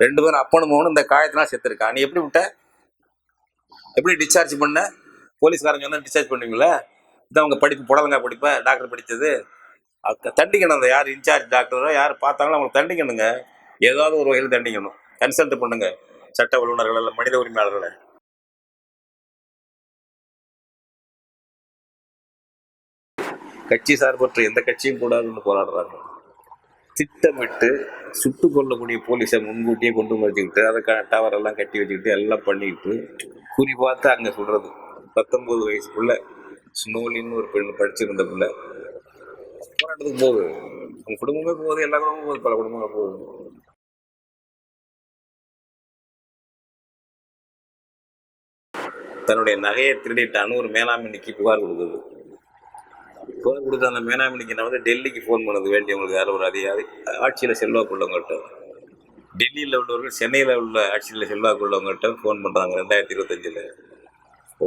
2 பேரும் அப்பனும் மகனும் இந்த காயத்தினால் செத்துருக்கான். நீ எப்படி விட்ட? எப்படி டிஸ்சார்ஜ் பண்ண? போலீஸ்காரங்க சொன்னா டிஸ்சார்ஜ் பண்ணுவீங்களா? இதான் அவங்க படிப்பு புடலங்கா படிப்பா டாக்டர் படித்தது. தண்டிக்கணும். அந்த யார் இன்சார்ஜ் டாக்டரோ யார் பார்த்தாங்களோ அவங்களுக்கு தண்டிக்கணுங்க. ஏதாவது ஒரு வகையில் தண்டிக்கணும். கன்சல்ட் பண்ணுங்க சட்ட வல்லுநர்கள் அல்ல மனித உரிமையாளர்களை. கட்சி சார்பற்ற எந்த கட்சியும் கூடாதுன்னு போராடுறாங்க. திட்டமிட்டு சுட்டு கொல்லக்கூடிய போலீஸை முன்கூட்டியே கொண்டு வச்சுக்கிட்டு அதுக்கான டவர் எல்லாம் கட்டி வச்சுக்கிட்டு எல்லாம் பண்ணிக்கிட்டு குறி பார்த்து அங்கே சொல்றது 19 வயசுக்குள்ள ஸ்னோலின்னு ஒரு பெண் படிச்சிருந்த பிள்ளை போராட்டத்துக்கு போகுது. அவங்க குடும்பமே போகுது, எல்லா குடும்பமும் போகுது, பல குடும்பங்கள் போகுது. தன்னுடைய நகையை திருடிட்டான்னு ஒரு மேலாண்மைக்கு புகார் கொடுக்குது. புகார் கொடுத்து அந்த மேனாமினிக்கு நான் டெல்லிக்கு ஃபோன் பண்ணது வேண்டியவங்களுக்கு யாரும் ஒரு அதிகாரி ஆட்சியில் செல்வாக்கு உள்ளவங்கள்ட்ட, டெல்லியில் உள்ளவர்கள் சென்னையில் உள்ள ஆட்சியில் செல்வாக்கு உள்ளவங்கள்ட்ட ஃபோன் பண்ணுறாங்க 2025.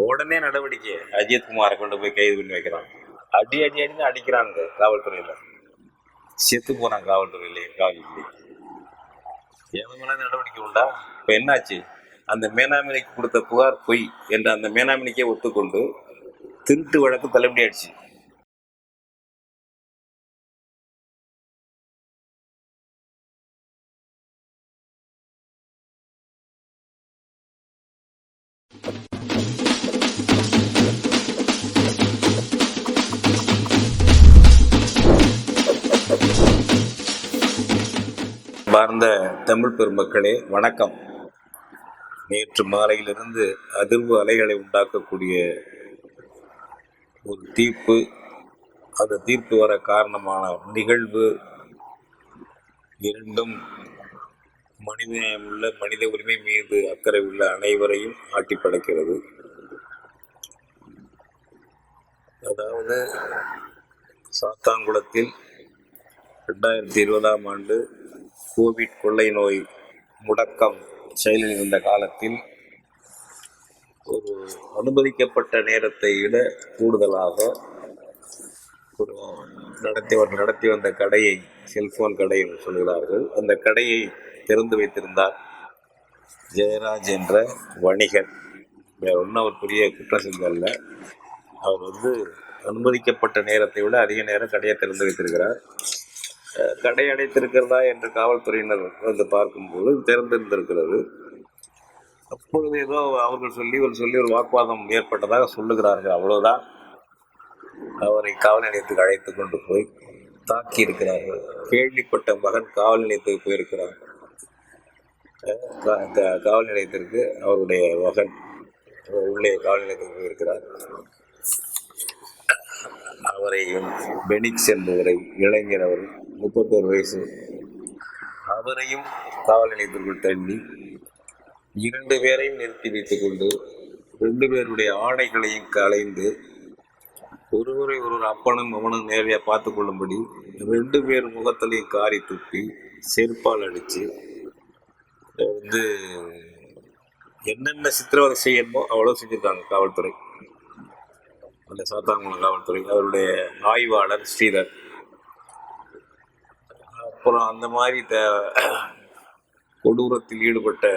உடனே நடவடிக்கை. அஜித்குமாரை கொண்டு போய் கைது பண்ணி வைக்கிறாங்க. அடின்னு அடிக்கிறாங்க காவல்துறையில். செத்து போனாங்க காவல்துறையிலேயே. காவல்துறை எவங்க நடவடிக்கை உண்டா? இப்போ என்னாச்சு? அந்த மேனாமினிக்கு கொடுத்த புகார் பொய் என்ற அந்த மேனாமினிக்கே ஒத்துக்கொண்டு திருட்டு வழக்கு தள்ளுபடி ஆயிடுச்சு. பார்ந்த தமிழ் பெருமக்களே வணக்கம். நேற்று மாலையிலிருந்து அதிர்வு அலைகளை உண்டாக்கக்கூடிய ஒரு தீர்ப்பு, அந்த தீர்ப்பு வர காரணமான நிகழ்வு இரண்டும் மனிதநேயமுள்ள மனித உரிமை மீது அக்கறை உள்ள அனைவரையும் ஆட்டி படைக்கிறது. அதாவது சாத்தான்குளத்தில் 2020ஆம் ஆண்டு கோவிட் கொள்ளை நோய் முடக்கம் செயலில் இருந்த காலத்தில் ஒரு அனுமதிக்கப்பட்ட நேரத்தை விட கூடுதலாக ஒரு நடத்தி வந்த கடையை, செல்போன் கடை என்று சொல்கிறார்கள், அந்த கடையை திறந்து வைத்திருந்தார் ஜெயராஜ் என்ற வணிகர். வேற ஒன்றும் அவர் பெரிய குற்றம் செஞ்சல்ல. அவர் அனுமதிக்கப்பட்ட நேரத்தை விட அதிக நேரம் கடையை திறந்து வைத்திருக்கிறார். கடை அடைத்திருக்கிறதா என்று காவல்துறையினர் பார்க்கும்போது திறந்திருந்திருக்கிறது. அப்பொழுது ஏதோ அவர்கள் சொல்லி ஒரு வாக்குவாதம் ஏற்பட்டதாக சொல்லுகிறார்கள். அவ்வளவுதான். அவரை காவல் நிலையத்துக்கு அழைத்து கொண்டு போய் தாக்கி இருக்கிறார்கள். கேள்விப்பட்ட மகன் காவல் நிலையத்துக்கு போயிருக்கிறார். காவல் நிலையத்திற்கு அவருடைய மகன் உள்ளே காவல் நிலையத்துக்கு போயிருக்கிறார். அவரை பெனிக்ஸ் என்பவரை, இளைஞர், அவர் 31 வயசு, அவரையும் காவல் நிலையத்திற்குள் தள்ளி 2 பேரையும் நிறுத்தி வைத்துக் கொண்டு 2 பேருடைய ஆடைகளையும் களைந்து ஒருவரை அப்பனும் அவனும் நேரடியாக பார்த்து கொள்ளும்படி 2 பேர் முகத்திலையும் காரி துப்பி செருப்பால் அடித்து என்னென்ன சித்திரவதை செய்யணுமோ அவ்வளோ செஞ்சுருக்காங்க காவல்துறை. அந்த சாத்தான்குளம் காவல்துறை, அவருடைய ஆய்வாளர் ஸ்ரீதர், அப்புறம் அந்த மாதிரி கொடூரத்தில் ஈடுபட்ட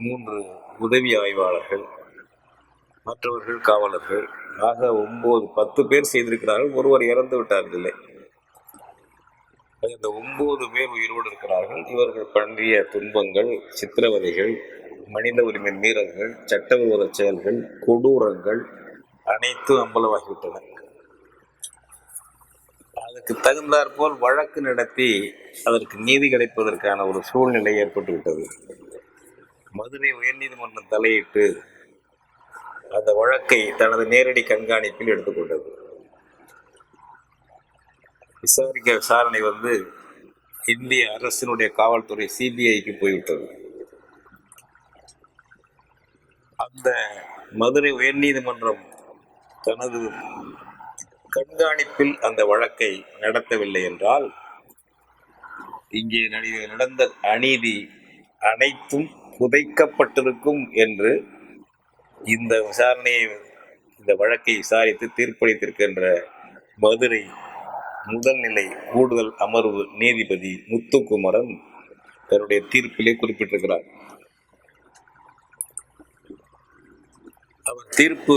3 உதவி ஆய்வாளர்கள், மற்றவர்கள் காவலர்கள், ஆக 10 பேர் செய்திருக்கிறார்கள். ஒருவர் இறந்து விட்டார்கள். இந்த 9 பேர் உயிரோடு இருக்கிறார்கள். இவர்கள் பண்ணிய துன்பங்கள், சித்திரவதைகள், மனித உரிமை மீறல்கள், சட்டவிரோத செயல்கள், கொடூரங்கள் அனைத்தும் அம்பலமாகிவிட்டன. அதுக்கு தகுந்தாற்போல் வழக்கு நடத்தி அதற்கு நீதி கிடைப்பதற்கான ஒரு சூழ்நிலை ஏற்பட்டுவிட்டது. மதுரை உயர்நீதிமன்றம் தலையிட்டு அந்த வழக்கை தனது நேரடி கண்காணிப்பில் எடுத்துக்கொண்டது. விசாரணை இந்திய அரசினுடைய காவல்துறை சிபிஐக்கு போய்விட்டது. அந்த மதுரை உயர்நீதிமன்றம் தனது கண்காணிப்பில் அந்த வழக்கை நடத்தவில்லை என்றால் இங்கே நடந்த அநீதி அனைத்தும் புதைக்கப்பட்டிருக்கும் என்று இந்த வழக்கை விசாரித்து தீர்ப்பளித்திருக்கின்ற மதுரை முதல்நிலை கூடுதல் அமர்வு நீதிபதி முத்துக்குமரன் தன்னுடைய தீர்ப்பிலே குறிப்பிட்டிருக்கிறார். அவர் தீர்ப்பு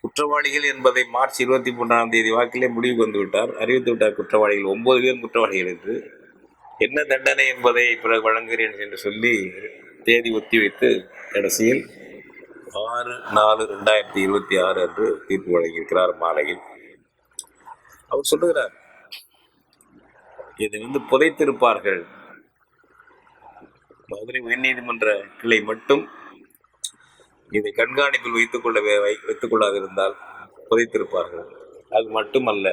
குற்றவாளிகள் என்பதை மார்ச் 23 வாக்கிலே முடிவுக்கு வந்து விட்டார், அறிவித்து விட்டார். குற்றவாளிகள் 9 பேர் குற்றவாளிகள் என்று. என்ன தண்டனை என்பதை பிறகு வழங்குகிறேன் என்று சொல்லி தேதி ஒத்தி வைத்து கடைசியில் 6/4/2026 அன்று தீர்ப்பு வழங்கியிருக்கிறார் மாலையில். அவர் சொல்லுகிறார், இதை புதைத்திருப்பார்கள். மதுரை உயர்நீதிமன்ற கிளை மட்டும் இதை கண்காணிப்பில் வைத்துக் கொள்ளாதிருந்தால் புதைத்திருப்பார்கள். அது மட்டுமல்ல,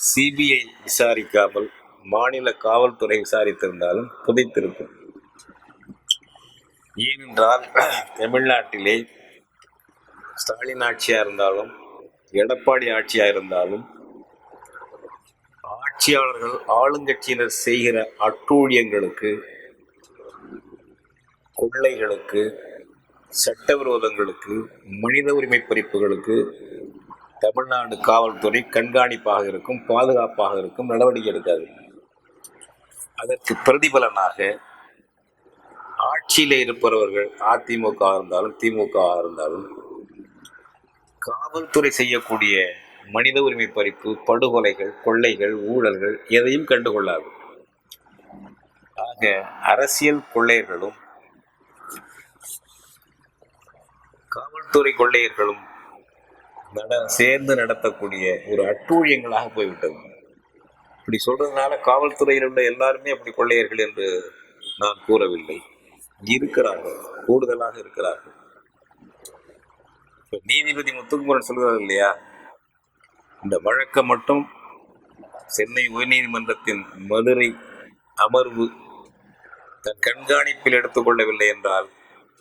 சிபிஐ விசாரிக்காமல் மாநில காவல்துறை விசாரித்திருந்தாலும் புதைத்திருக்கும். ஏனென்றால் தமிழ்நாட்டிலே ஸ்டாலின் ஆட்சியா இருந்தாலும் எடப்பாடி ஆட்சியா இருந்தாலும் ஆட்சியாளர்கள் ஆளுங்கட்சியினர் செய்கிற அட்டூழியங்களுக்கு, கொள்ளைகளுக்கு, சட்டவிரோதங்களுக்கு, மனித உரிமை பறிப்புகளுக்கு தமிழ்நாடு காவல்துறை கண்காணிப்பாக இருக்கும், பாதுகாப்பாக இருக்கும், நடவடிக்கை எடுக்காது. அதற்கு பிரதிபலனாக ஆட்சியில இருப்பவர்கள் அதிமுக இருந்தாலும் திமுக இருந்தாலும் காவல்துறை செய்யக்கூடிய மனித உரிமை பறிப்பு, படுகொலைகள், கொள்ளைகள், ஊழல்கள் எதையும் கண்டுகொள்ளாது. ஆக அரசியல் கொள்ளையர்களும் காவல்துறை கொள்ளையர்களும் சேர்ந்து நடத்தக்கூடிய ஒரு அட்டூழியங்களாக போய்விட்டது. இப்படி சொல்றதுனால காவல்துறையில் உள்ள எல்லாருமே அப்படி கொள்ளையர்கள் என்று நான் கூறவில்லை. இருக்கிறார்கள், கூடுதலாக இருக்கிறார்கள். நீதிபதி முத்துக்குமரன் சொல்கிறார் இல்லையா, இந்த வழக்கை மட்டும் சென்னை உயர்நீதிமன்றத்தின் மதுரை அமர்வு தன் கண்காணிப்பில் எடுத்துக்கொள்ளவில்லை என்றால்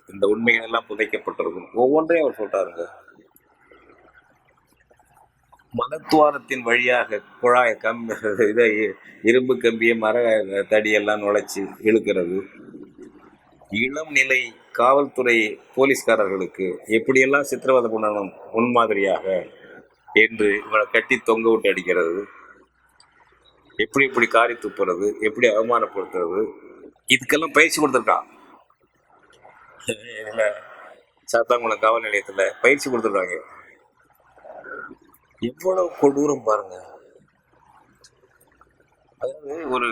இந்த உண்மைகள் எல்லாம் புதைக்கப்பட்டிருக்கும். ஒவ்வொன்றையும் அவர் சொல்றாருங்க. மலத்துவாரத்தின் வழியாக குழாய இதை இரும்பு கம்பிய மர தடியெல்லாம் நுழைச்சி இழுக்கிறது. இளம் நிலை காவல்துறை போலீஸ்காரர்களுக்கு எப்படியெல்லாம் சித்திரவதை பண்ணணும் முன்மாதிரியாக என்று இவனை கட்டி தொங்க விட்டு அடிக்கிறது, எப்படி எப்படி காரி துப்புறது, எப்படி அவமானப்படுத்துறது, இதுக்கெல்லாம் பயிற்சி கொடுத்துருக்கான். இதுல சாத்தாங்குளம் காவல் நிலையத்துல பயிற்சி கொடுத்துருக்காங்க. எவ்வளவு கொடூரம் பாருங்க. அதாவது ஒரு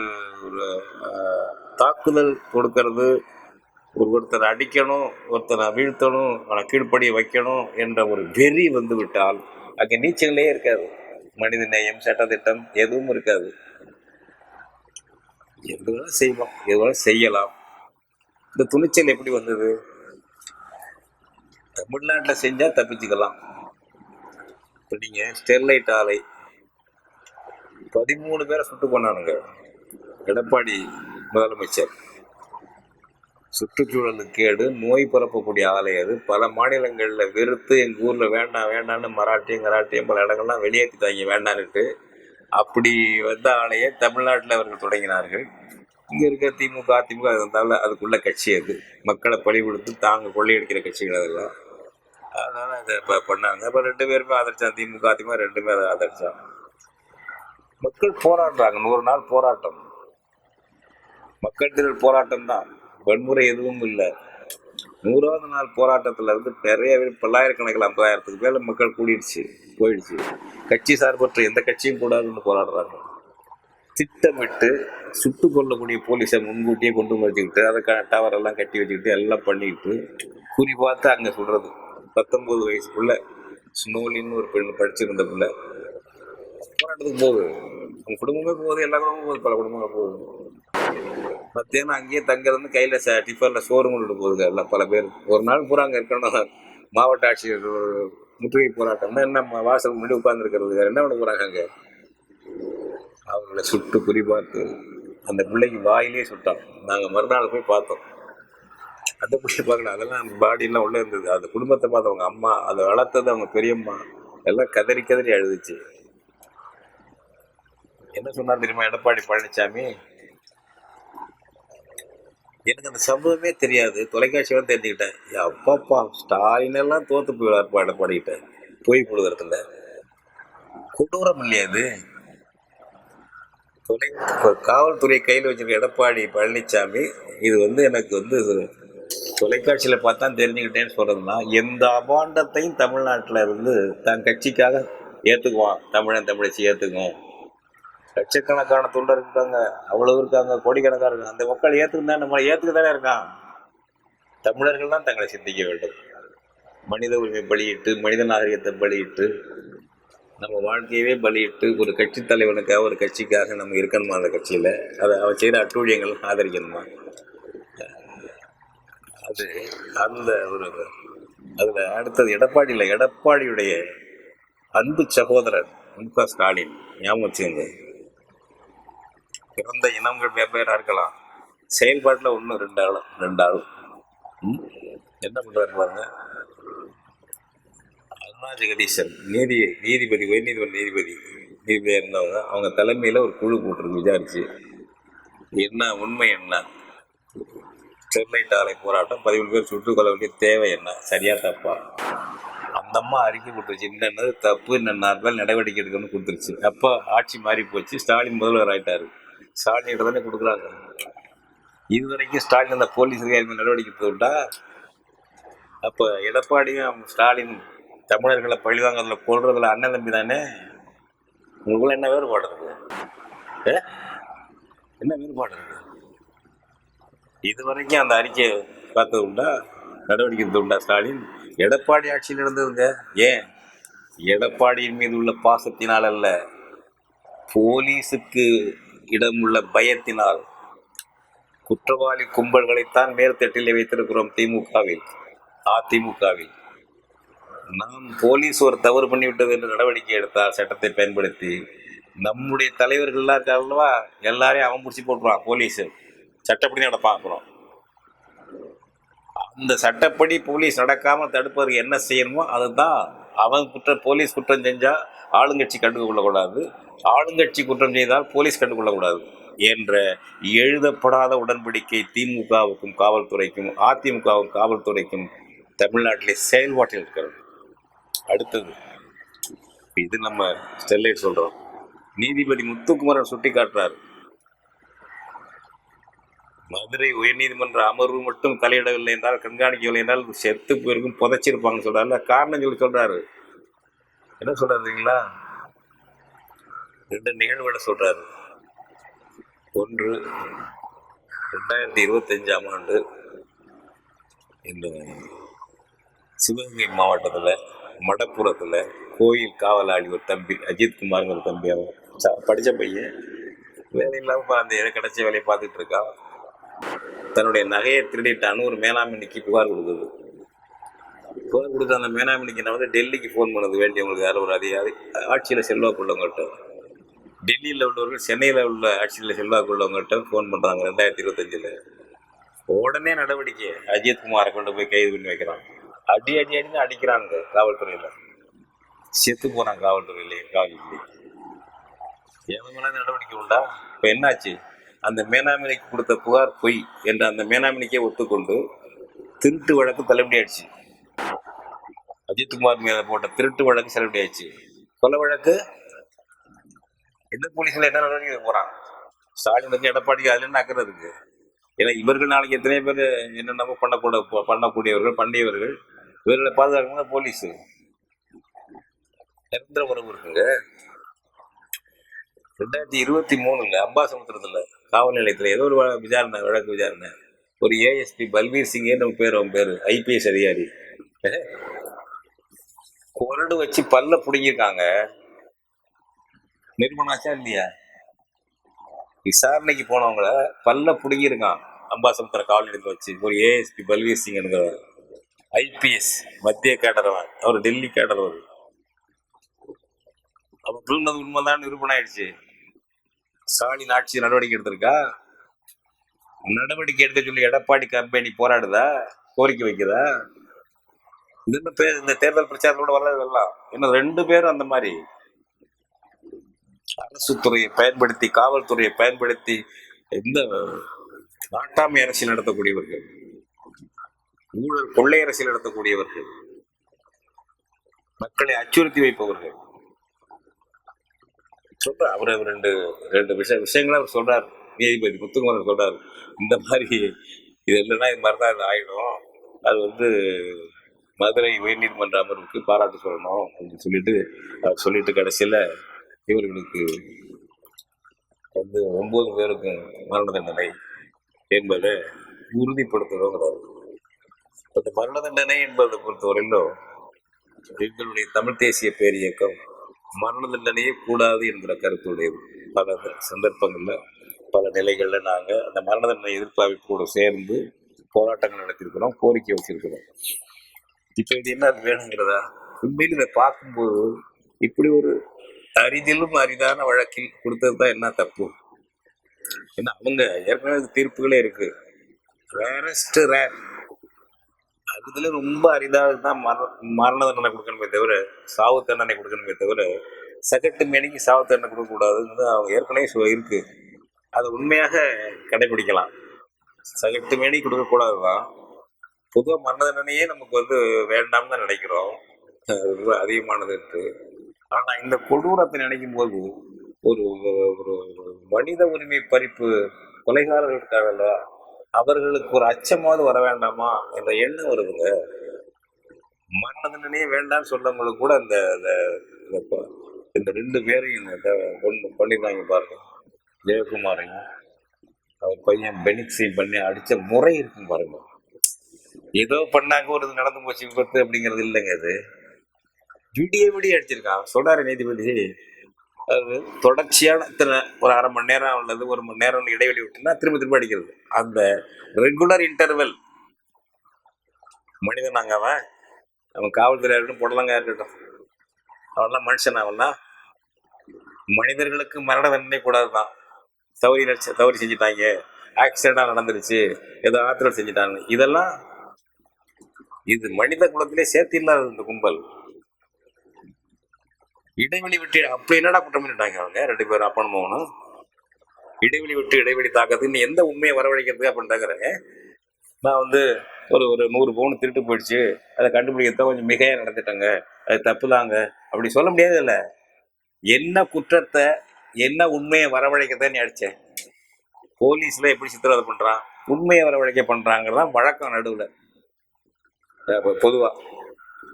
தாக்குதல் கொடுக்கறது, ஒருத்தரை அடிக்கணும், ஒருத்தரை வீழ்த்தணும், அவனை கீழ்ப்படிய வைக்கணும் என்ற ஒரு வெறி வந்து விட்டால் அங்கே நீச்சங்களே இருக்காது. மனித நேயம், சட்டத்திட்டம் எதுவும் இருக்காது. எதுவும் செய்வோம், எதுவும் செய்யலாம். இந்த துணிச்சல் எப்படி வந்தது? தமிழ்நாட்டில் செஞ்சா தப்பிச்சுக்கலாம். இப்போ நீங்க ஸ்டெர்லைட் ஆலை 13 பேரை சுட்டு கொண்டானுங்க எடப்பாடி முதலமைச்சர். சுற்றுச்சூழலுக்கு கேடு, நோய் பரப்பக்கூடிய ஆலை அது. பல மாநிலங்களில் வெறுத்து எங்கள் ஊரில் வேண்டாம் வேண்டான்னு மராட்டியம் பல இடங்கள்லாம் வெளியேற்றிட்டாங்க வேண்டான்னுட்டு. அப்படி வந்த ஆலையை தமிழ்நாட்டில் அவர்கள் தொடங்கினார்கள். இங்கே இருக்க திமுக அதிமுக இருந்தாலும் அதுக்குள்ள கட்சி அது. மக்களை பழி கொடுத்து தாங்க கொள்ளையடிக்கிற கட்சிகள் அதெல்லாம். அதனால அதை பண்ணாங்க. அப்போ 2 பேருமே ஆதரிச்சான், திமுக அதிமுக 2மே அதை ஆதரிச்சான். மக்கள் போராடுறாங்க. 100 நாள் போராட்டம், மக்கள் திரள் போராட்டம் தான், வன்முறை எதுவும் இல்லை. 100வது நாள் போராட்டத்துல இருந்து நிறைய பேர், பல்லாயிரக்கணக்கில் 50,000த்துக்கு மேல மக்கள் கூடிடுச்சு போயிடுச்சு. கட்சி சார்பற்ற எந்த கட்சியும் கூடாதுன்னு போராடுறாங்க. திட்டமிட்டு சுட்டு கொள்ளக்கூடிய போலீஸை முன்கூட்டியே கொண்டு வச்சுக்கிட்டு அதுக்கான டவர் எல்லாம் கட்டி வச்சுக்கிட்டு எல்லாம் பண்ணிக்கிட்டு குறிப்பாத்து அங்க சொல்றது 19 வயசுக்குள்ள ஸ்னோலின்னு ஒரு பெண் படிச்சிருந்த பிள்ளை போராட்டத்துக்கு போகுது. அவங்க குடும்பமே போகுது, எல்லா குடும்பமும் போகுது, பல குடும்பங்கள் போகுது. மத்தியானம் அங்கேயே தங்கிறது, கையில டிஃபன்ல சோறு கொண்டுட்டு போகுது எல்லாம் பல பேர். ஒரு நாள் பூரா அங்க இருக்கணும். மாவட்ட ஆட்சியர் முற்றுகை போராட்டம்னா என்ன, வாசல் முன்னாடி உட்கார்ந்துருக்கிறது, என்ன பண்ண போறாங்க அங்க? அவர்களை சுட்டு குறிப்பார்த்து அந்த பிள்ளைக்கு வாயிலே சுட்டான். நாங்கள் மறுநாள் போய் பார்த்தோம். அந்த பிள்ளை பார்க்கல, அதெல்லாம் பாடியெல்லாம் உள்ளே இருந்தது. அந்த குடும்பத்தை பார்த்து அவங்க அம்மா, அதை வளர்த்தது அவங்க பெரியம்மா, எல்லாம் கதறி கதறி அழுதுச்சு. என்ன சொன்னா தெரியுமா எடப்பாடி பழனிசாமி? எனக்கு அந்த சம்பவமே தெரியாது, தொலைக்காட்சியில தெரிஞ்சுக்கிட்டேன். அப்பாப்பா, ஸ்டாலின் எல்லாம் தோத்து போயிடுவார்ப்பா எடப்பாடிக்கிட்ட போய் கொடுக்கறதுல. கொடூரம் இல்லையா அது? தொலை காவல்துறை கையில் வச்சிருக்க எடப்பாடி பழனிசாமி இது எனக்கு தொலைக்காட்சியில் பார்த்தா தெரிஞ்சுக்கிட்டேன்னு சொல்றதுன்னா, எந்த அபாண்டத்தையும் தமிழ்நாட்டில் இருந்து தன் கட்சிக்காக ஏற்றுக்குவான். தமிழச்சி ஏற்றுக்கும். லட்சக்கணக்கான தொண்டர் இருக்காங்க, அவ்வளவு இருக்காங்க, கோடிக்கணக்கான இருக்காங்க. அந்த மக்கள் ஏற்றுக்குதான் நம்ம ஏற்றுக்கதானே இருக்கான். தமிழர்கள் தான் தங்களை சிந்திக்க வேண்டும். மனித உரிமை பலியிட்டு, மனித நாகரிகத்தை பலியிட்டு, நம்ம வாழ்க்கையவே பலியிட்டு ஒரு கட்சி தலைவனுக்காக ஒரு கட்சிக்காக நம்ம இருக்கணுமா? அந்த கட்சியில அவன் செய்த அட்டூழியங்கள் ஆதரிக்கணுமா? அது அந்த ஒரு அதுல அடுத்தது எடப்பாடியுடைய அன்பு சகோதரர் மு.க. ஸ்டாலின். ஞாபகம், பிறந்த இனங்கள் வெவ்வேறா இருக்கலாம், செயல்பாட்டுல ஒண்ணு ரெண்டு ஆள் என்ன பண்றாரு பாருங்க. அருணா ஜெகதீசன் நீதிபதி நீதிபதியா இருந்தவங்க, அவங்க தலைமையில ஒரு குழு போட்டிருக்கு விசாரிச்சு. என்ன உண்மை என்ன, ஸ்டெர்லைட் ஆலை போராட்டம் 17 பேர் சுட்டுக் கொள்ள வேண்டிய தேவை என்ன, சரியா தப்பா? அந்த அம்மா அறிக்கை கொடுத்துருச்சு, என்னென்னது தப்பு, என்ன நடவடிக்கை எடுக்கணும்னு கொடுத்துருச்சு. அப்போ ஆட்சி மாறி போச்சு, ஸ்டாலின் முதல்வர் ஆயிட்டாரு. ஸ்டாலின் தானே கொடுக்குறாங்க. இதுவரைக்கும் ஸ்டாலின் அந்த போலீஸ் அதிகாரி நடவடிக்கை எடுத்துட்டா, அப்ப எடப்பாடியும் ஸ்டாலின் தமிழர்களை பழிவாங்கிறதுல கொள்றதுல அண்ணன் தம்பி தானே. உங்களுக்குள்ள என்ன வேறுபாடு இருக்கு? என்ன வேறுபாடு இருக்கு? இதுவரைக்கும் அந்த அறிக்கையை பார்த்தது உண்டா? நடவடிக்கை எடுத்து உண்டா ஸ்டாலின்? எடப்பாடி ஆட்சியில் இருந்ததுங்க. ஏன்? எடப்பாடியின் மீது உள்ள பாசத்தினால் அல்ல, போலீஸுக்கு இடமுள்ள பயத்தினால். குற்றவாளி கும்பல்களைத்தான் மேல்தட்டிலே வைத்திருக்கிறோம் திமுகவில், அதிமுகவில். நாம் போலீஸ் ஒரு தவறு பண்ணிவிட்டது என்று நடவடிக்கை எடுத்தால் சட்டத்தை பயன்படுத்தி, நம்முடைய தலைவர்கள் எல்லாம் இருக்காங்களா, எல்லாரையும் அவன் பிடிச்சி போட்டுருவான். போலீஸ் சட்டப்படி நடப்பான். அப்புறம் அந்த சட்டப்படி போலீஸ் நடக்காம தடுப்பதற்கு என்ன செய்யணுமோ அதுதான். அவன் போலீஸ் குற்றம் செஞ்சா ஆளுங்கட்சி கண்டுகொள்ளக்கூடாது, ஆளுங்கட்சி குற்றம் செய்தால் போலீஸ் கண்டுகொள்ளக்கூடாது என்ற எழுதப்படாத உடன்படிக்கை திமுகவுக்கும் காவல்துறைக்கும், அதிமுகவுக்கும் காவல்துறைக்கும் தமிழ்நாட்டிலே செயல்பாட்டில் இருக்கிறது. அடுத்தது, இது நம்ம ஸ்டெர்லைட் சொல்றோம். நீதிபதி முத்துக்குமரன் சுட்டி காட்டுறாரு, மதுரை உயர்நீதிமன்ற அமர்வு மட்டும் தலையிடவில்லை என்றால், கண்காணிக்கவில்லை என்றால் செத்து போயிருக்கும், புதைச்சிருப்பாங்கன்னு சொல்றாரு. காரணம் சொல்றாரு. என்ன சொல்றாருங்களா? 2 நிகழ்வுகளை சொல்றாரு. ஒன்று, 2025ஆம் ஆண்டு இந்த சிவகங்கை மாவட்டத்துல மடப்புறத்துல கோயில் காவலாளி ஒரு தம்பி, அஜித்குமார் ஒரு தம்பி, அவன் படிச்ச பையன், வேலை இல்லாம அந்த கிடைச்ச வேலையை பார்த்துட்டு இருக்கான். தன்னுடைய நகையை திருடிட்டான்னு ஒரு மேனாமினிக்கு புகார் கொடுக்குது. புகார் கொடுத்து அந்த மேனாமினிக்கு நான் டெல்லிக்கு ஃபோன் பண்ணது வேண்டியவங்களுக்கு, யாரும் ஒரு அதிகாரி ஆட்சியில் செல்வாக்கு உள்ளவங்கள்ட்ட, டெல்லியில் உள்ளவர்கள் சென்னையில் உள்ள ஆட்சியில் செல்வாக்கு உள்ளவங்கள்ட்ட ஃபோன் பண்ணுறாங்க. 2025. உடனே நடவடிக்கை, அஜித்குமாரை கொண்டு போய் கைது பண்ணி வைக்கிறான். அடின்னு அடிக்கிறாங்க காவல்துறையில். செத்து போனான் காவல்துறையிலே. எவங்க நடவடிக்கை உண்டா? இப்போ என்னாச்சு? அந்த மேனாமினிக்கு கொடுத்த புகார் பொய் என்ற அந்த மேனாமினிக்கே ஒத்துக்கொண்டு திருட்டு வழக்கு தள்ளுபடி ஆயிடுச்சு. அஜித்குமார் மீது போட்ட திருட்டு வழக்கு தள்ளுபடி ஆயிடுச்சு. கொலை வழக்கு எந்த போலீஸ்ல என்ன நடவடிக்கை போறான்? ஸ்டாலின் எடப்பாடி அதுல என்ன அக்கறை இருக்கு? ஏன்னா இவர்கள் நாளைக்கு எத்தனை பேர் என்னென்னமோ பண்ணக்கூடியவர்கள், பண்ணியவர்கள், இவர்களை பாதுகாக்கணும் போலீஸ். நிரந்தர உறவு இருக்குங்க. 2023 அம்பாசமுத்திரத்துல காவல் நிலையத்துல ஏதோ ஒரு வழக்கு விசாரணை. ஒரு ஏஎஸ்பி பல்பீர் சிங்கே அவன் பேரு, ஐபிஎஸ் அதிகாரி, கொரடு வச்சு பல்ல புடுங்கிருக்காங்க. நிர்மணாச்சா இல்லையா? விசாரணைக்கு போனவங்கள பல்ல புடுங்கிருக்கான் அம்பாசமுத்திர காவல் நிலையத்தை வச்சு. ஒரு ஏஎஸ்பி பல்பீர் சிங் ஐபிஎஸ் மத்திய கேடர், அவர் டெல்லி கேடர். அவன் புரிந்தது உண்மைதான் நிரூபணம் ஆயிடுச்சு. ஸ்டாலின் ஆட்சி நடவடிக்கை எடுத்திருக்கா? நடவடிக்கை எடுத்து சொல்லி எடப்பாடி கம்பெனி போராடுதா, கோரிக்கை வைக்குதா? இந்த தேர்தல் பிரச்சாரத்தோட வரலாம். இன்னும் 2 பேரும் அந்த மாதிரி அரசு துறையை பயன்படுத்தி, காவல்துறையை பயன்படுத்தி இந்த நாட்டாமை அரசியல் நடத்தக்கூடியவர்கள், ஊழல் கொள்ளை அரசியல் நடத்தக்கூடியவர்கள், மக்களை அச்சுறுத்தி வைப்பவர்கள், சொல்றார். அவர் ரெண்டு ரெண்டு விஷயங்களை அவர் சொல்றாரு. நீதிபதி முத்துக்குமரன் சொல்றாரு, இந்த மாதிரி இது இல்லைன்னா இது மாதிரி தான் இது ஆயிடும். அது வந்து மதுரை உயர்நீதிமன்ற அமர்வுக்கு பாராட்டு சொல்லணும் அப்படின்னு சொல்லிட்டு கடைசியில இவர்களுக்கு வந்து 9 பேருக்கும் மரண தண்டனை என்பதை உறுதிப்படுத்துகிறோங்கிறார். இந்த மரண தண்டனை என்பதை பொறுத்தவரையிலும் எங்களுடைய தமிழ் தேசிய பேர் இயக்கம் மரண தண்டனையே கூடாது என்கிற கருத்துடையது. பல சந்தர்ப்பங்கள்ல பல நிலைகள்ல நாங்க அந்த மரண தண்டனை எதிர்ப்பாய்ப்போடு சேர்ந்து போராட்டங்கள் நடத்திருக்கிறோம், கோரிக்கை வச்சிருக்கிறோம். இப்ப இது என்ன வேணுங்கிறதா? உண்மையில் இதை பார்க்கும்போது இப்படி ஒரு அரிதிலும் அரிதான வழக்கில் கொடுத்ததுதான் என்ன தப்பு? ஏன்னா அவங்க ஏற்கனவே தீர்ப்புகளே இருக்கு. ரேரஸ்ட் ரேர், அதுல ரொம்ப அரிதாகதான் மரண தண்டனை கொடுக்கணுமே தவிர சாவு தண்டனை கொடுக்கணுமே தவிர சகட்டு மேனிக்கு சாவு தண்டனை கொடுக்க கூடாதுன்னு அவங்க ஏற்கனவே இருக்கு. அதை உண்மையாக கடைபிடிக்கலாம். சகட்டு மேனி கொடுக்க கூடாதுதான். பொதுவாக மரண தண்டனையே நமக்கு வந்து வேண்டாம்னு தான் நினைக்கிறோம், ரொம்ப அதிகமானதுட்டு. ஆனா இந்த கொடூரத்தை நினைக்கும் போது ஒரு ஒரு மனித உரிமை பறிப்பு கொலைகாரர்கள் இருக்காங்கல்ல, அவர்களுக்கு ஒரு அச்சமாவது வர வேண்டாமா என்ற எண்ணம் வருதுங்க. மரண தண்டனையே வேண்டாம்னு சொல்றவங்களுக்கு கூட இந்த 2 பேரையும் பண்ணிருக்காங்க பாருங்க. ஜெயக்குமாரையும் அவர் பையன் பெனிக்ஸையும் பண்ணி அடிச்ச முறை இருக்கும் பாருங்க. ஏதோ பண்ணாங்க, ஒரு இது நடந்து போச்சு விபத்து அப்படிங்கிறது இல்லைங்க. அது விடிய அடிச்சிருக்கான். சொல்றாரு நீதிபதி, அது தொடர்ச்சியான ஒரு அரை மணி நேரம் அல்லது 1 மணி நேரம் இடைவெளி விட்டுனா திரும்ப அடிக்கிறது. அந்த ரெகுலர் இன்டர்வெல். மனிதன் நாங்க அவன் காவல்துறை இருக்கட்டும், புடலங்கா இருக்கட்டும், அவன்லாம் மனுஷன். அவன்னா மனிதர்களுக்கு மரண தண்டனை கூடாதுதான். தவறி செஞ்சுட்டாங்க, ஆக்சிடென்டா நடந்துருச்சு, ஏதோ ஆத்திரம் செஞ்சுட்டாங்க, இதெல்லாம் இது மனித குலத்திலே சேர்த்து இல்லாத இந்த கும்பல். இடைவெளி விட்டு அப்படி என்னடா குற்றம் பண்ணிட்டாங்க அவங்க 2 பேரும் அப்பனும் மகனும்? இடைவெளி தாக்கத்துக்கு எந்த உண்மையை வரவழைக்கிறதுக்கு அப்படின்ட்டாங்கிறாங்க. நான் வந்து ஒரு 100 பவுன் திருட்டு போயிடுச்சு, அதை கண்டுபிடிக்கிறத கொஞ்சம் மிகையா நடந்துட்டாங்க, அது தப்புதாங்க அப்படி சொல்ல முடியாது. இல்லை, என்ன குற்றத்தை என்ன உண்மையை வரவழைக்கத்தான் நீ அடிச்சேன். போலீஸ்ல எப்படி சித்திரவதை பண்றான், உண்மையை வரவழைக்க பண்றாங்கதான் வழக்கம் நடுவுல பொதுவா.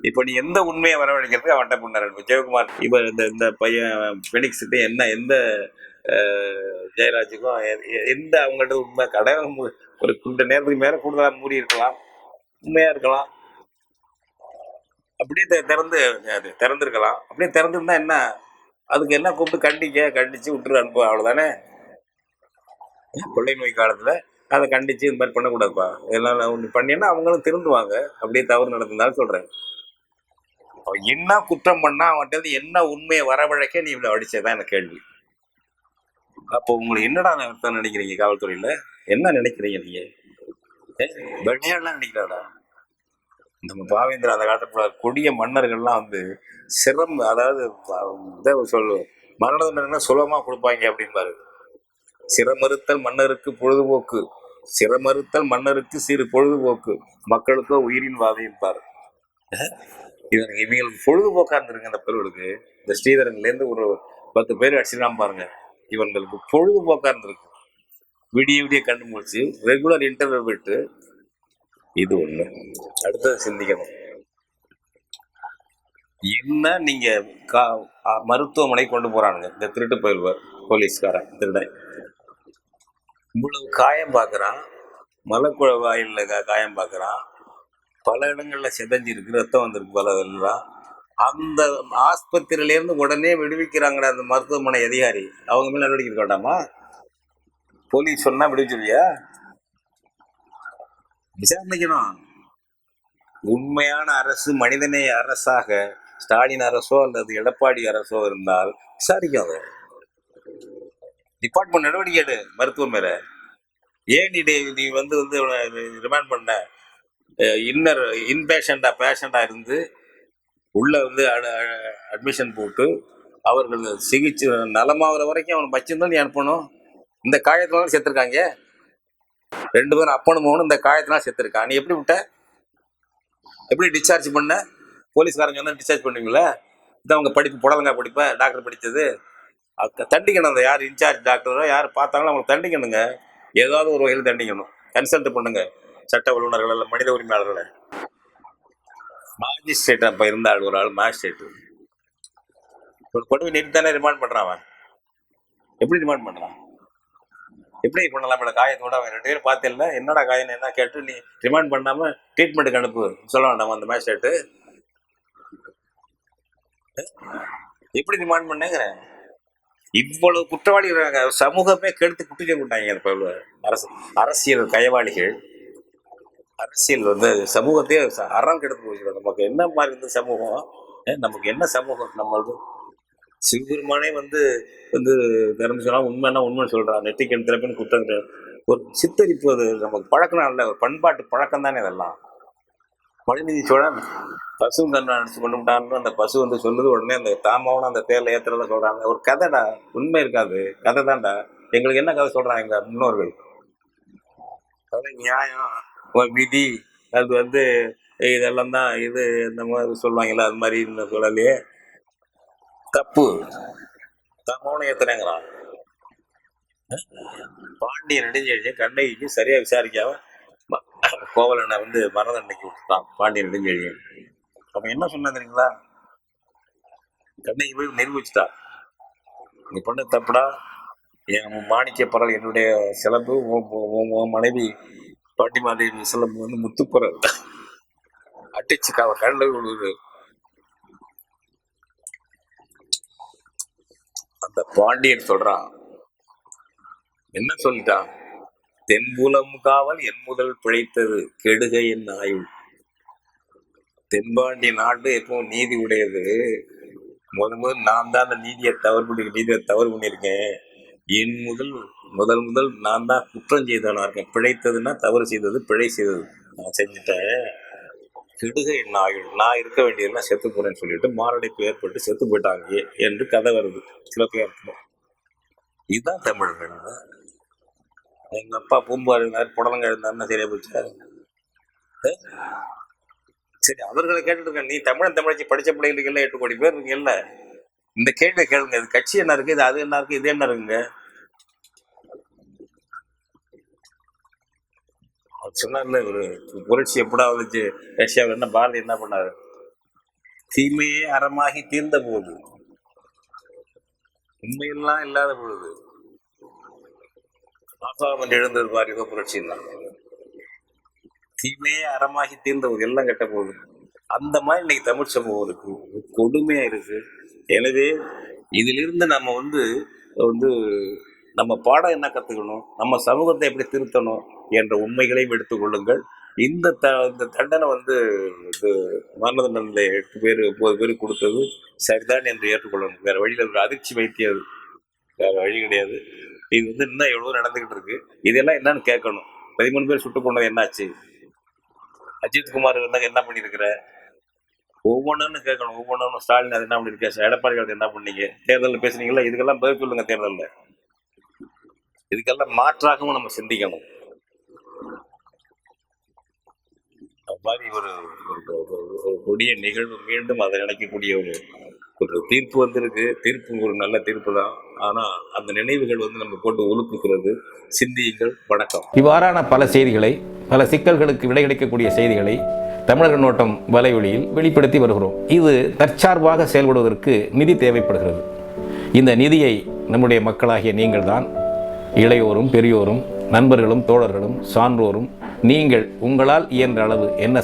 இப்ப நீ எந்த உண்மையை வரவழைக்கிறதுக்கு அவன்கிட்ட பண்ணாரு ஜெயக்குமார். இப்ப இந்த பையன் பெனிக்ஸ்கிட்ட எந்த ஜெயராஜுக்கும் எந்த அவங்கள்ட்ட உண்மை கடை ஒரு குறிப்பிட்ட நேரத்துக்கு மேல கூடுதலா மூடி இருக்கலாம், உண்மையா இருக்கலாம், அப்படியே திறந்திருக்கலாம். அப்படியே திறந்துருந்தா என்ன, அதுக்கு என்ன கூப்பிட்டு கண்டிச்சு விட்டுரு அனுப்ப, அவ்வளவுதானே. கொள்ளை நோய் காலத்துல அதை கண்டிச்சு இந்த மாதிரி பண்ணக்கூடாதுப்பா, இதெல்லாம் ஒண்ணு பண்ணினா அவங்களும் திருந்துவாங்க. அப்படியே தவறு நடந்திருந்தாலும் சொல்றேன். அவன் என்ன குற்றம் பண்ணா அவன்கிட்ட என்ன உண்மையை வரவழைக்க நீ இவ்வளவு அடிச்சதான் எனக்கு கேள்வி. அப்போ உங்களுக்கு என்னடா அர்த்தம் நினைக்கிறீங்க? காவல்துறையில என்ன நினைக்கிறீங்க நீங்க? வெள்ளையாடலாம் நினைக்கிறாடா. நம்ம பாவேந்திரா அந்த காலத்துல கொடிய மன்னர்கள்லாம் வந்து அதாவது சொல்லு மரண தண்டனை சுலபமா கொடுப்பாங்க அப்படின்பாரு. சிரமறுத்தல் மன்னருக்கு பொழுதுபோக்கு, சிரமறுத்தல் மன்னருக்கு சிறு பொழுதுபோக்கு, மக்களுக்கோ உயிரின் வாதைப்பாரு. இவங்களுக்கு பொழுதுபோக்கா இருந்திருங்க அந்த பேர்களுக்கு. இந்த ஸ்ரீதரன்ல இருந்து ஒரு 10 பேர் அடிச்சிடலாம் பாருங்க, இவங்களுக்கு பொழுதுபோக்கா இருந்திருக்கு. விடிய கண்டு முடிச்சு ரெகுலர் இன்டர்வல் விட்டு. இது ஒண்ணு. அடுத்தது சிந்திக்கணும், என்ன நீங்க மருத்துவமனை கொண்டு போறானுங்க இந்த திருட்டு போயிடுவார் போலீஸ்காரன் திருட. இவ்வளவு காயம் பார்க்கறான், மலக்குழ வாயில காயம் பார்க்கறான், பல இடங்கள்ல செதஞ்சிருக்கு, ரத்தம் வந்திருக்கு பல இதெல்லாம். அந்த ஆஸ்பத்திரியில இருந்து உடனே விடுவிக்கிறாங்கடா அந்த மருத்துவமனை அதிகாரி, அவங்க மேல நடவடிக்கை இருக்க வேண்டாமா? போலீஸ் சொன்னா விடுவிச்சிருவியா? விசாரணைக்கணும். உண்மையான அரசு மனிதநேய அரசாக ஸ்டாலின் அரசோ அல்லது எடப்பாடி அரசோ இருந்தால் விசாரிக்காத, டிபார்ட்மெண்ட் நடவடிக்கை எடு மருத்துவம் மேல. ஏன் நீ வந்து ரிமாண்ட் பண்ண? பேஷண்டா இருந்து உள்ள வந்து அட்மிஷன் போட்டு அவர்கள் சிகிச்சை நலமாகிற வரைக்கும் அவனை வச்சிருந்தா நீ அனுப்பணும். இந்த காயத்தினால செத்துருக்காங்க 2 பேரும், அப்பனும் மகனும் இந்த காயத்தினால செத்துருக்கான். நீ எப்படி விட்ட? எப்படி டிஸ்சார்ஜ் பண்ண? போலீஸ்காரங்க வந்து டிஸ்சார்ஜ் பண்ணுவீங்களா? இதான் அவங்க படிப்பு, புடலங்கா படிப்ப, டாக்டர் படித்தது. தண்டிக்கணும். அந்த யார் இன்சார்ஜ் டாக்டரோ யார் பார்த்தாலும் அவங்களுக்கு தண்டிக்கணுங்க. ஏதாவது ஒரு வகையில் தண்டிக்கணும். கன்சல்ட் பண்ணுங்க சட்ட வல்லுநர்கள் அல்ல மனித உரிமையாளர்களை. மாஜிஸ்ட்ரேட் அப்ப இருந்தாள் ஒரு ஆள் மாஜிஸ்ட்ரேட் ஒரு கொடுமை நேற்று தானே ரிமாண்ட் பண்றான். அவன் எப்படி ரிமாண்ட் பண்றான்? எப்படி பண்ணலாம்? காயத்தோட அவன் 2 பேரும் பார்த்தேன்ல, என்னடா காயம் என்ன கேட்டு நீ ரிமாண்ட் பண்ணாம ட்ரீட்மெண்ட்டுக்கு அனுப்பு சொல்ல வேண்டாம் அந்த மேஜிஸ்ட்ரேட்டு. எப்படி ரிமாண்ட் பண்ணேங்கிறேன். இவ்வளவு குற்றவாளி சமூகமே கெடுத்து குட்டிக்க விட்டாங்க. அரசியல் கயவாளிகள், அரசியல் சமூகத்தையே அறம் கெடுத்து போச்சு. நமக்கு என்ன மாதிரி இருந்த சமூகம், நமக்கு என்ன சமூகம் நம்மளது? சிவபெருமானே திறந்து சொன்னா உண்மைன்னா உண்மைன்னு சொல்றான். நெட்டிக்கு எடுத்துறப்பன்னு குற்றம் ஒரு சித்தரிப்பு. அது நமக்கு பழக்கம் இல்லை, ஒரு பண்பாட்டு பழக்கம் தானே இதெல்லாம். மனுநீதி சோழன் பசு தன்னை அடிச்சு கொண்டு விட்டான்னு அந்த பசு சொல்லுது. உடனே அந்த தாமாவும் அந்த தேர்ல ஏத்துறத சொல்றாங்க. ஒரு கதைடா, உண்மை இருக்காது, கதை தான்டா. எங்களுக்கு என்ன கதை சொல்றாங்க எங்க முன்னோர்கள்? நியாயம் விதி அது இதெல்லாம் தான். இது இந்த மாதிரி சொல்லுவாங்களா, அது மாதிரி சொல்லலையே. தப்பு தாமாவும் ஏத்துறேங்கிறான். பாண்டிய நெடுஞ்செழியன் கண்ணகிக்கு சரியா விசாரிக்காம கோவலனை மரண தண்டனைக்கு விட்டுட்டான் பாண்டிய நெடுஞ்செழியன். அவன் என்ன சொன்னா தெரியுங்களா? கண்ணகி போய் நிரூபிச்சுட்டா, நீ பண்ண தப்புடா, என் மாணிக்க பரல் என்னுடைய சிலம்பு, மனைவி பாண்டிமாதேவி சிலம்பு முத்துப்பரல் அட்டிச்சு அவ கண்ணில் விழுது. அந்த பாண்டியன் சொல்றான், என்ன சொல்லிட்டான்? தென்புலம் காவல் என் முதல் பிழைத்தது கெடுக என் ஆயுள். தென்பாண்டிய நாடு எப்பவும் நீதி உடையது. முதல் நான் தான் அந்த நீதியை தவறு பண்ணியிருக்கேன். என் முதல் நான் தான் குற்றம் செய்தவனா இருக்கேன். பிழைத்ததுன்னா தவறு செய்தது, பிழை செய்தது நான் செஞ்சுட்டேன். கெடுக என் ஆயுள், நான் இருக்க வேண்டியதுலாம் செத்து போறேன்னு சொல்லிட்டு மாரடைப்பு ஏற்பட்டு செத்து போயிட்டாங்க என்று கதை வருது சிலப்பதிகாரத்துல. இதுதான் தமிழர்கள். எங்க அப்பா பூம்பார் இருந்தார், புடலங்க இருந்தாருன்னா சரியா போச்சு. சரி, அவர்களை கேட்டுட்டு இருக்க. நீ தமிழச்சி படிச்ச பிள்ளைகளுக்கு எல்லாம் 8 கோடி பேர் இருக்கீங்கல்ல, இந்த கேள்வியை கேளுங்க. இது கட்சி என்ன இருக்கு, இது அது என்ன இருக்கு, இது என்ன இருக்குங்க? அவர் சொன்னார்ல, ஒரு புரட்சி எப்படா வந்துச்சு ரஷ்யாவில், என்ன பாரதி என்ன பண்ணாரு? தீமையே அறமாகி தீர்ந்த போது, உண்மையெல்லாம் இல்லாத பொழுது ஆசாரம் எழுந்தது பாருங்க புரட்சி தான். தீமையே அறமாகி தீர்ந்த போது எல்லாம் கெட்ட போகுது. அந்த மாதிரி இன்னைக்கு தமிழ் சமூகம் இருக்கு, கொடுமையா இருக்கு. எனவே இதிலிருந்து நம்ம நம்ம பாடம் என்ன கத்துக்கணும், நம்ம சமூகத்தை எப்படி திருத்தணும் என்ற உண்மைகளையும் எடுத்துக்கொள்ளுங்கள். இந்த தண்டனை மரண தண்டனை 8 பேர் 9 பேர் கொடுத்தது சரிதான் என்று ஏற்றுக்கொள்ளணும். வேற வழியில் ஒரு அதிர்ச்சி வைத்தியது, வேற வழி கிடையாது. இது இன்னும் எவ்வளவு நடந்துகிட்டு இருக்கு. இதெல்லாம் என்னன்னு கேட்கணும். 13 பேர் சுட்டு கொண்டது என்னாச்சு? அஜித்குமார் என்ன பண்ணிருக்கிற? ஒவ்வொன்னு கேட்கணும். ஒவ்வொன்றும் ஸ்டாலின் அது என்ன பண்ணிருக்கா, எடப்பாடி என்ன பண்ணீங்க, தேர்தலில் பேசுனீங்களா, இதுக்கெல்லாம் பதில் சொல்லுங்க. தேர்தலில் இதுக்கெல்லாம் மாற்றாகவும் நம்ம சிந்திக்கணும். மாதிரி ஒரு கொடிய நிகழ்வு மீண்டும் அதை நினைக்கக்கூடிய ஒரு தீர்ப்பு வந்திருக்கு. தீர்ப்பு ஒரு நல்ல தீர்ப்பு தான். ஆனா அந்த நினைவுகள் நம்ம போட்டு ஒழுக்குகிறது. சிந்தியுங்கள். வணக்கம். இவ்வாறான பல செய்திகளை, பல சிக்கல்களுக்கு விடை கிடைக்கக்கூடிய செய்திகளை தமிழர் கண்ணோட்டம் வலைவழியில் வெளிப்படுத்தி வருகிறோம். இது தற்சார்பாக செயல்படுவதற்கு நிதி தேவைப்படுகிறது. இந்த நிதியை நம்முடைய மக்களாகிய நீங்கள் தான், இளையோரும் பெரியோரும் நண்பர்களும் தோழர்களும் சான்றோரும், நீங்கள் உங்களால் இயன்ற அளவு என்ன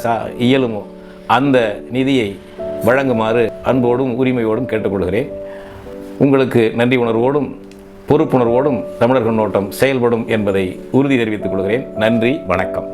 இயலுமோ அந்த நிதியை வழங்குமாறு அன்போடும் உரிமையோடும் கேட்டுக்கொள்கிறேன். உங்களுக்கு நன்றி உணர்வோடும் பொறுப்புணர்வோடும் தமிழர் கண்ணோட்டம் செயல்படும் என்பதை உறுதி தெரிவித்துக் கொள்கிறேன். நன்றி, வணக்கம்.